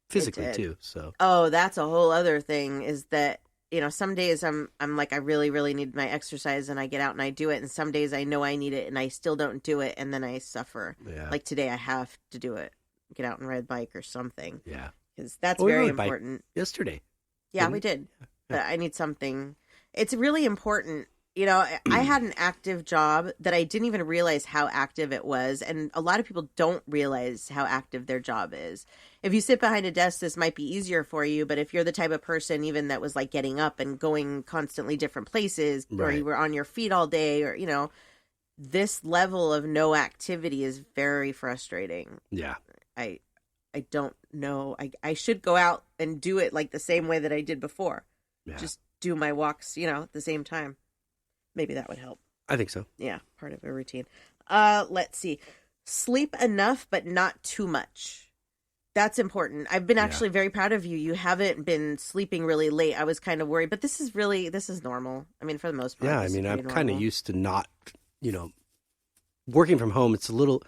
physically too. So. Oh, that's a whole other thing is that, some days I'm like, I really, really need my exercise and I get out and I do it. And some days I know I need it and I still don't do it. And then I suffer. Yeah. Like today I have to do it. Get out and ride a bike or something. Yeah. Because that's very important. Yesterday. Yeah, we did. Yeah. But I need something. It's really important. I had an active job that I didn't even realize how active it was. And a lot of people don't realize how active their job is. If you sit behind a desk, this might be easier for you. But if you're the type of person even that was like getting up and going constantly different places, or you were on your feet all day, or, this level of no activity is very frustrating. Yeah. I don't know. I should go out and do it like the same way that I did before. Yeah. Just do my walks, at the same time. Maybe that would help. I think so. Yeah, part of a routine. Let's see. Sleep enough, but not too much. That's important. I've been actually very proud of you. You haven't been sleeping really late. I was kind of worried, but this is normal. I mean, for the most part. Yeah, I mean, I'm kind of used to not, working from home. It's a little,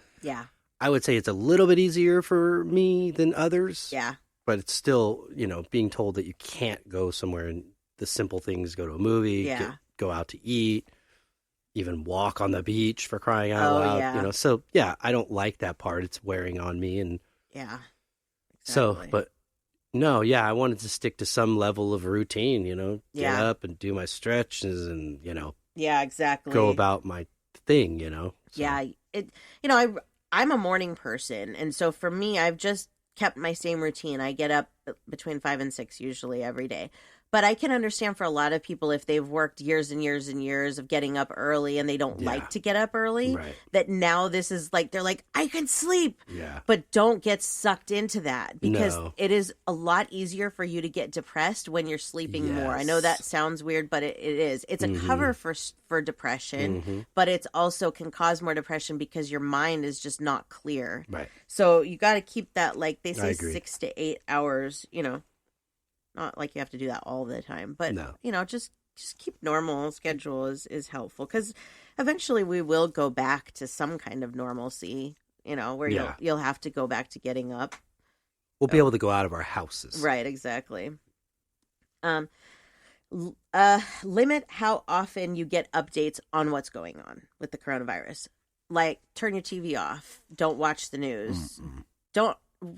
I would say it's a little bit easier for me than others. Yeah. But it's still, being told that you can't go somewhere and the simple things, go to a movie, go out to eat, even walk on the beach for crying out loud. Yeah. So I don't like that part. It's wearing on me, and exactly. So, but no, I wanted to stick to some level of routine. Get up and do my stretches, and exactly, go about my thing. So. Yeah, I'm a morning person, and so for me, I've just kept my same routine. I get up between 5 and 6 usually every day. But I can understand for a lot of people, if they've worked years and years and years of getting up early and they don't like to get up early, that now this is like, they're like, I can sleep. Yeah. But don't get sucked into that because it is a lot easier for you to get depressed when you're sleeping more. I know that sounds weird, but it is. It's a cover for depression, but it's also can cause more depression because your mind is just not clear. Right. So you got to keep that, like they say, 6 to 8 hours, Not like you have to do that all the time, but just keep normal schedule is helpful because eventually we will go back to some kind of normalcy, where you'll have to go back to getting up. We'll be able to go out of our houses. Right, exactly. Limit how often you get updates on what's going on with the coronavirus. Like turn your TV off. Don't watch the news.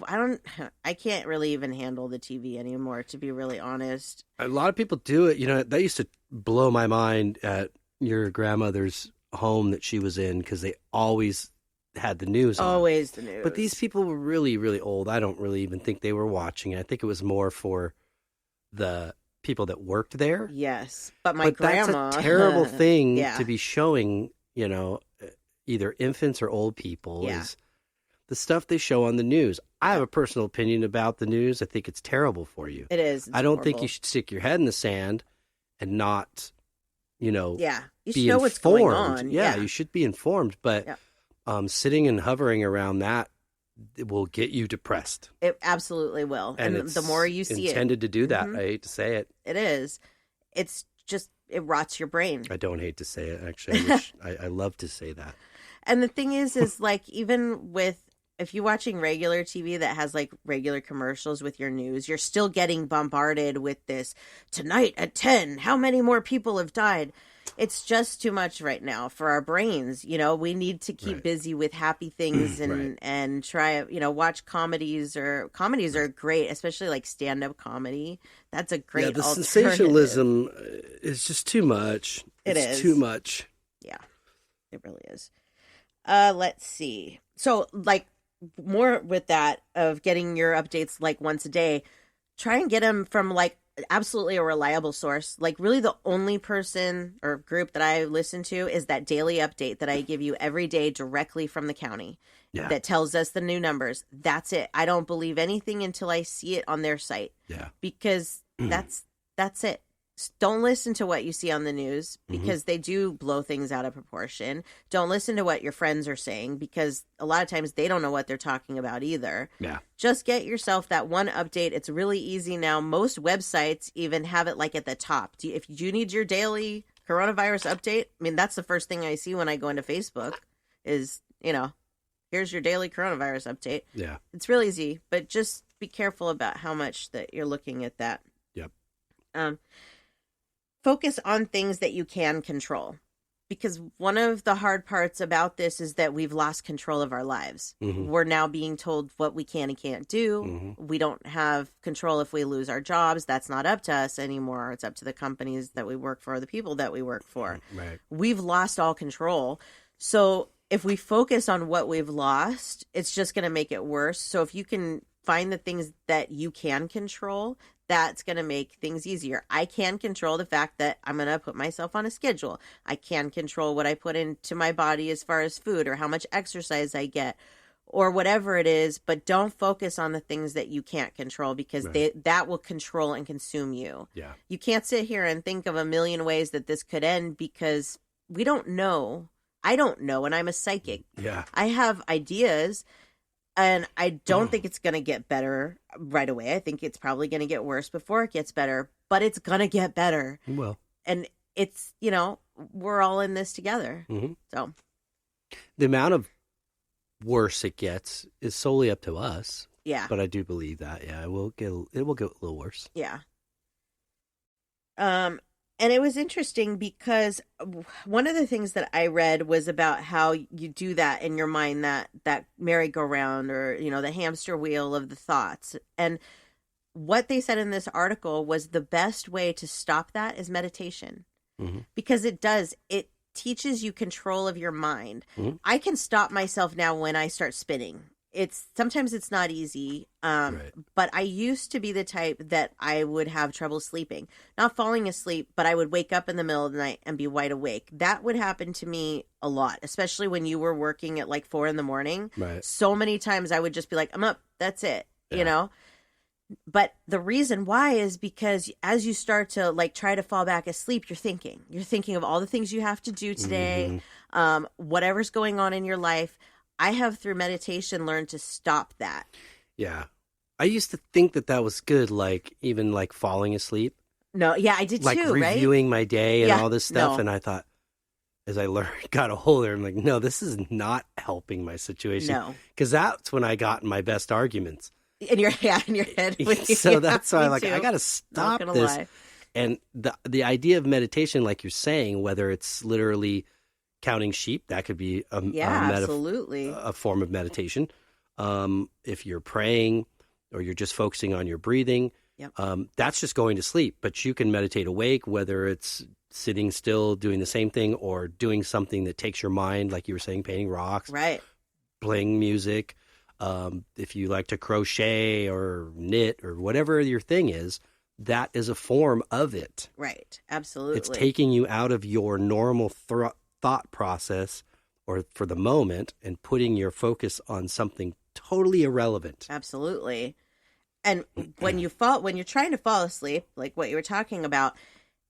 I can't really even handle the TV anymore, to be really honest. A lot of people do it. That used to blow my mind at your grandmother's home that she was in because they always had the news on. Always the news. But these people were really, really old. I don't really even think they were watching it. I think it was more for the people that worked there. Yes. But my grandma. That's a terrible thing to be showing, either infants or old people is the stuff they show on the news. I have a personal opinion about the news. I think it's terrible for you. It is. I don't think you should stick your head in the sand and not, you should know what's going on. Yeah, you should be informed. But sitting and hovering around that it will get you depressed. It absolutely will. And the more you see it. Intended to do that. I hate to say it. It is. It's just, it rots your brain. I don't hate to say it, actually. I love to say that. And the thing is like, even with, if you're watching regular TV that has like regular commercials with your news, you're still getting bombarded with this tonight at 10. How many more people have died? It's just too much right now for our brains. We need to keep busy with happy things and try, watch comedies comedies are great, especially like stand-up comedy. That's a great the sensationalism is just too much. It's too much. Yeah, it really is. Let's see. So like, more with that of getting your updates like once a day, try and get them from like absolutely a reliable source. Like really the only person or group that I listen to is that daily update that I give you every day directly from the county that tells us the new numbers. That's it. I don't believe anything until I see it on their site. Yeah. Because that's it. Don't listen to what you see on the news because they do blow things out of proportion. Don't listen to what your friends are saying because a lot of times they don't know what they're talking about either. Yeah. Just get yourself that one update. It's really easy now. Most websites even have it like at the top. If you need your daily coronavirus update, I mean, that's the first thing I see when I go into Facebook is, here's your daily coronavirus update. Yeah. It's real easy, but just be careful about how much that you're looking at that. Yep. Focus on things that you can control, because one of the hard parts about this is that we've lost control of our lives. We're now being told what we can and can't do. We don't have control if we lose our jobs. That's not up to us anymore. It's up to the companies that we work for, the people that we work for. Right. We've lost all control. So if we focus on what we've lost, it's just going to make it worse. So if you can find the things that you can control, that's going to make things easier. I can control the fact that I'm going to put myself on a schedule. I can control what I put into my body as far as food or how much exercise I get or whatever it is, but don't focus on the things that you can't control because that will control and consume you. Yeah. You can't sit here and think of a million ways that this could end because we don't know. I don't know, and I'm a psychic. Yeah. I have ideas. And I don't think it's going to get better right away. I think it's probably going to get worse before it gets better, but it's going to get better. Well, and it's, we're all in this together. So the amount of worse it gets is solely up to us. Yeah. But I do believe that. Yeah, it will get a little worse. Yeah. And it was interesting because one of the things that I read was about how you do that in your mind, that merry-go-round or, the hamster wheel of the thoughts. And what they said in this article was the best way to stop that is meditation. Because it teaches you control of your mind. I can stop myself now when I start spinning. Sometimes it's not easy, but I used to be the type that I would have trouble sleeping, not falling asleep, but I would wake up in the middle of the night and be wide awake. That would happen to me a lot, especially when you were working at like 4 a.m. Right. So many times I would just be like, I'm up, that's it, But the reason why is because as you start to like try to fall back asleep, you're thinking of all the things you have to do today, whatever's going on in your life. I have, through meditation, learned to stop that. Yeah. I used to think that was good, like even like falling asleep. No, yeah, I did like too, right? Like reviewing my day and all this stuff. No. And I thought, as I got older, I'm like, no, this is not helping my situation. No. Because that's when I got in my best arguments. In your head. So that's why I'm like, I got to stop this. Lie. And the idea of meditation, like you're saying, whether it's literally counting sheep, that could be absolutely a form of meditation. If you're praying or you're just focusing on your breathing, that's just going to sleep. But you can meditate awake, whether it's sitting still, doing the same thing, or doing something that takes your mind, like you were saying, painting rocks, right? Playing music. If you like to crochet or knit or whatever your thing is, that is a form of it. Right. Absolutely. It's taking you out of your normal thought process or for the moment and putting your focus on something totally irrelevant. Absolutely. And when you're trying to fall asleep, like what you were talking about,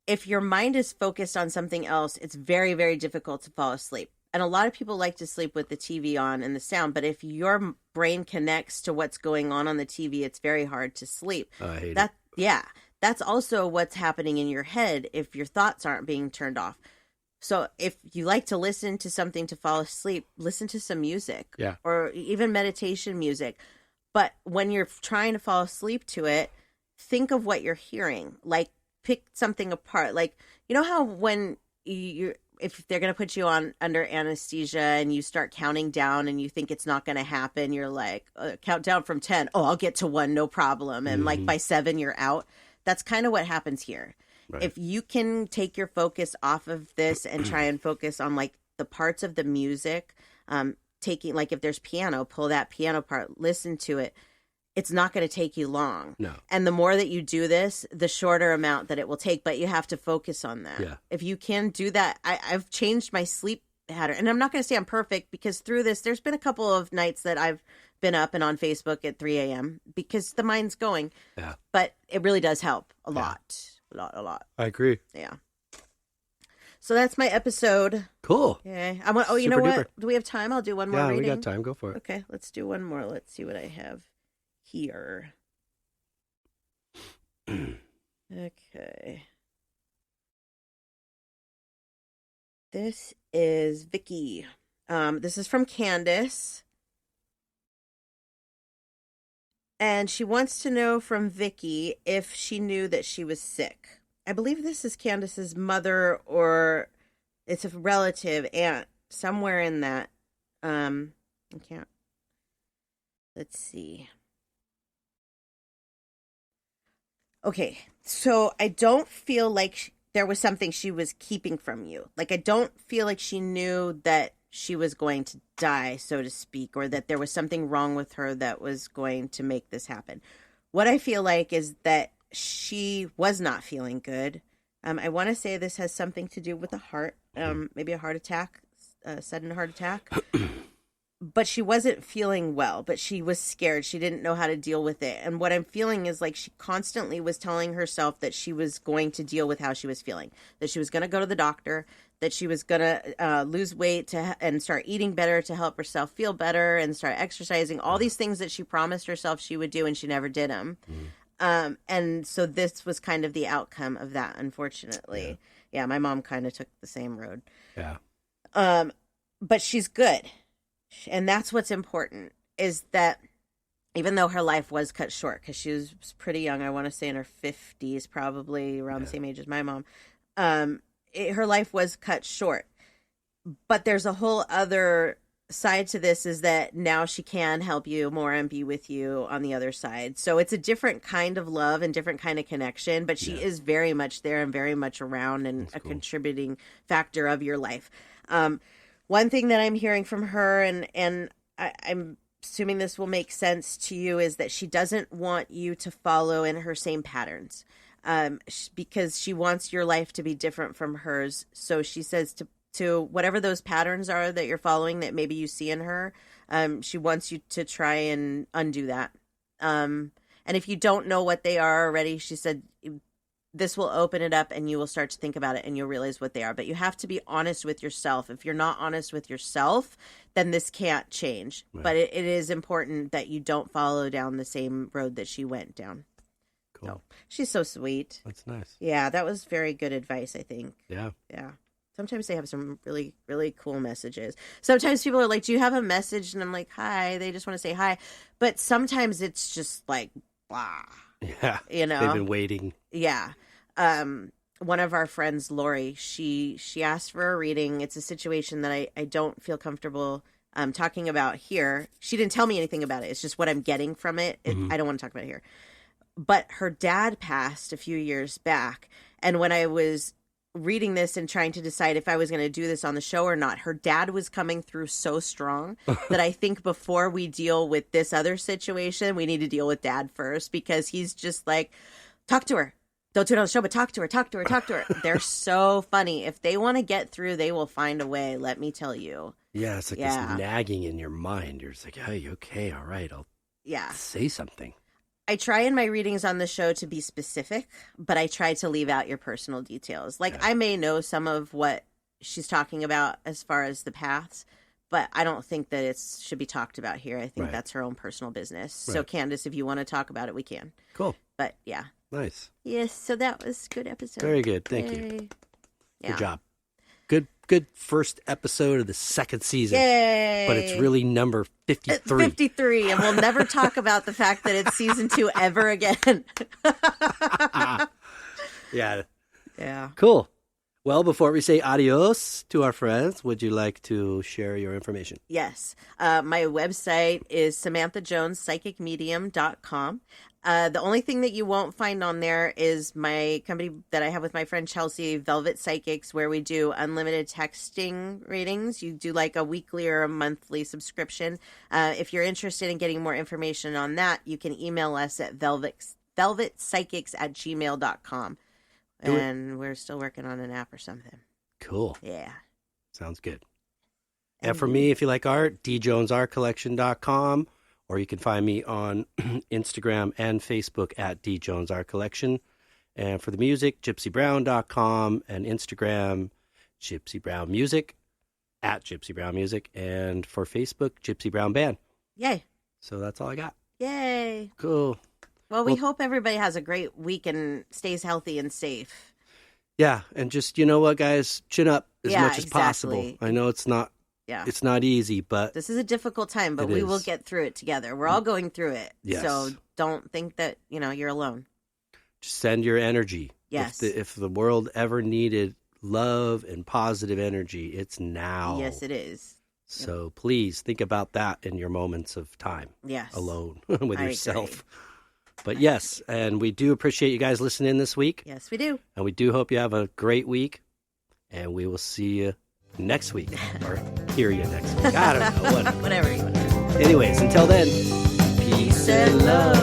if your mind is focused on something else, it's very, very difficult to fall asleep. And a lot of people like to sleep with the TV on and the sound, but if your brain connects to what's going on the TV, it's very hard to sleep. I hate it. Yeah. That's also what's happening in your head if your thoughts aren't being turned off. So if you like to listen to something to fall asleep, listen to some music, or even meditation music. But when you're trying to fall asleep to it, think of what you're hearing. Like, pick something apart. Like, you know how when if they're going to put you on under anesthesia and you start counting down and you think it's not going to happen, you're like, count down from 10. Oh, I'll get to 1, no problem. And like by 7, you're out. That's kind of what happens here. Right. If you can take your focus off of this and try and focus on like the parts of the music, taking like if there's piano, pull that piano part, listen to it. It's not going to take you long. No. And the more that you do this, the shorter amount that it will take, but you have to focus on that. Yeah. If you can do that, I've changed my sleep pattern. And I'm not going to say I'm perfect because through this, there's been a couple of nights that I've been up and on Facebook at 3 a.m. because the mind's going. Yeah. But it really does help a lot. A lot. I agree. Yeah. So that's my episode. Cool. Okay. You know what? Do we have time? I'll do one more reading. Yeah, we got time. Go for it. Okay, let's do one more. Let's see what I have here. Okay. This is Vicky. This is from Candace. And she wants to know from Vicky if she knew that she was sick. I believe this is Candace's mother, or it's a relative, aunt, somewhere in that. I can't. Let's see. Okay, so I don't feel like there was something she was keeping from you. Like, I don't feel like she knew that she was going to die, so to speak, or that there was something wrong with her that was going to make this happen. What I feel like is that she was not feeling good. I want to say this has something to do with the heart, maybe a heart attack, a sudden heart attack. But she wasn't feeling well, but she was scared. She didn't know how to deal with it. And what I'm feeling is like she constantly was telling herself that she was going to deal with how she was feeling, that she was going to go to the doctor, that she was going to lose weight and start eating better to help herself feel better and start exercising, all these things that she promised herself she would do, and she never did them. And so this was kind of the outcome of that, unfortunately. Yeah, my mom kind of took the same road. Yeah. But she's good. And that's what's important, is that even though her life was cut short, because she was pretty young, I want to say in her 50s, probably around the same age as my mom, her life was cut short. But there's a whole other side to this, is that now she can help you more and be with you on the other side. So it's a different kind of love and different kind of connection, but she is very much there and very much around and a contributing factor of your life. One thing that I'm hearing from her, and I'm assuming this will make sense to you, is that she doesn't want you to follow in her same patterns, because she wants your life to be different from hers. So she says to whatever those patterns are that you're following that maybe you see in her, she wants you to try and undo that. And if you don't know what they are already, she said, this will open it up and you will start to think about it and you'll realize what they are. But you have to be honest with yourself. If you're not honest with yourself, then this can't change. Right. But it is important that you don't follow down the same road that she went down. Cool. So, she's so sweet. That's nice. Yeah, that was very good advice, I think. Yeah. Yeah. Sometimes they have some really, really cool messages. Sometimes people are like, do you have a message? And I'm like, hi. They just want to say hi. But sometimes it's just like, blah. Yeah. You know? They've been waiting. Yeah. One of our friends, Lori, she asked for a reading. It's a situation that I don't feel comfortable talking about here. She didn't tell me anything about it. It's just what I'm getting from it. I don't want to talk about it here. But her dad passed a few years back. And when I was reading this and trying to decide if I was going to do this on the show or not, her dad was coming through so strong that I think before we deal with this other situation, we need to deal with dad first, because he's just like, talk to her. Don't do it on the show, but talk to her. They're so funny. If they want to get through, they will find a way. Let me tell you. Yeah, it's like this nagging in your mind. You're just like, hey, okay, all right, I'll say something. I try in my readings on the show to be specific, but I try to leave out your personal details. Like, I may know some of what she's talking about as far as the paths, but I don't think that it should be talked about here. I think that's her own personal business. Right. So, Candace, if you want to talk about it, we can. Cool. But, yeah. Nice. Yes, so that was a good episode. Very good. Thank you. Good job. Good first episode of the second season. Yay. But it's really number 53. 53, and we'll never talk about the fact that it's season 2 ever again. Yeah. Yeah. Cool. Well, before we say adios to our friends, would you like to share your information? Yes. My website is samanthajonespsychicmedium.com. The only thing that you won't find on there is my company that I have with my friend Chelsea, Velvet Psychics, where we do unlimited texting readings. You do like a weekly or a monthly subscription. If you're interested in getting more information on that, you can email us at velvetpsychics@gmail.com. And we're still working on an app or something. Cool. Yeah. Sounds good. And for me, if you like art, djonesartcollection.com, or you can find me on Instagram and Facebook at djonesartcollection. And for the music, gypsybrown.com, and Instagram, Gypsy Brown Music, at Gypsy Brown Music, and for Facebook, Gypsy Brown Band. Yay. So that's all I got. Yay. Cool. Well, we hope everybody has a great week and stays healthy and safe. Yeah, and just, you know what, guys, chin up as much as possible. Exactly. I know it's not easy, but this is a difficult time, but we will get through it together. We're all going through it. Yes. So don't think that, you're alone. Just send your energy. Yes. If the world ever needed love and positive energy, it's now. Yes, it is. So please think about that in your moments of time. Yes. Alone with yourself. Agree. But yes, and we do appreciate you guys listening this week. Yes, we do. And we do hope you have a great week. And we will see you next week. Or hear you next week. I don't know. Whatever you want to do. Anyways, until then, peace and love.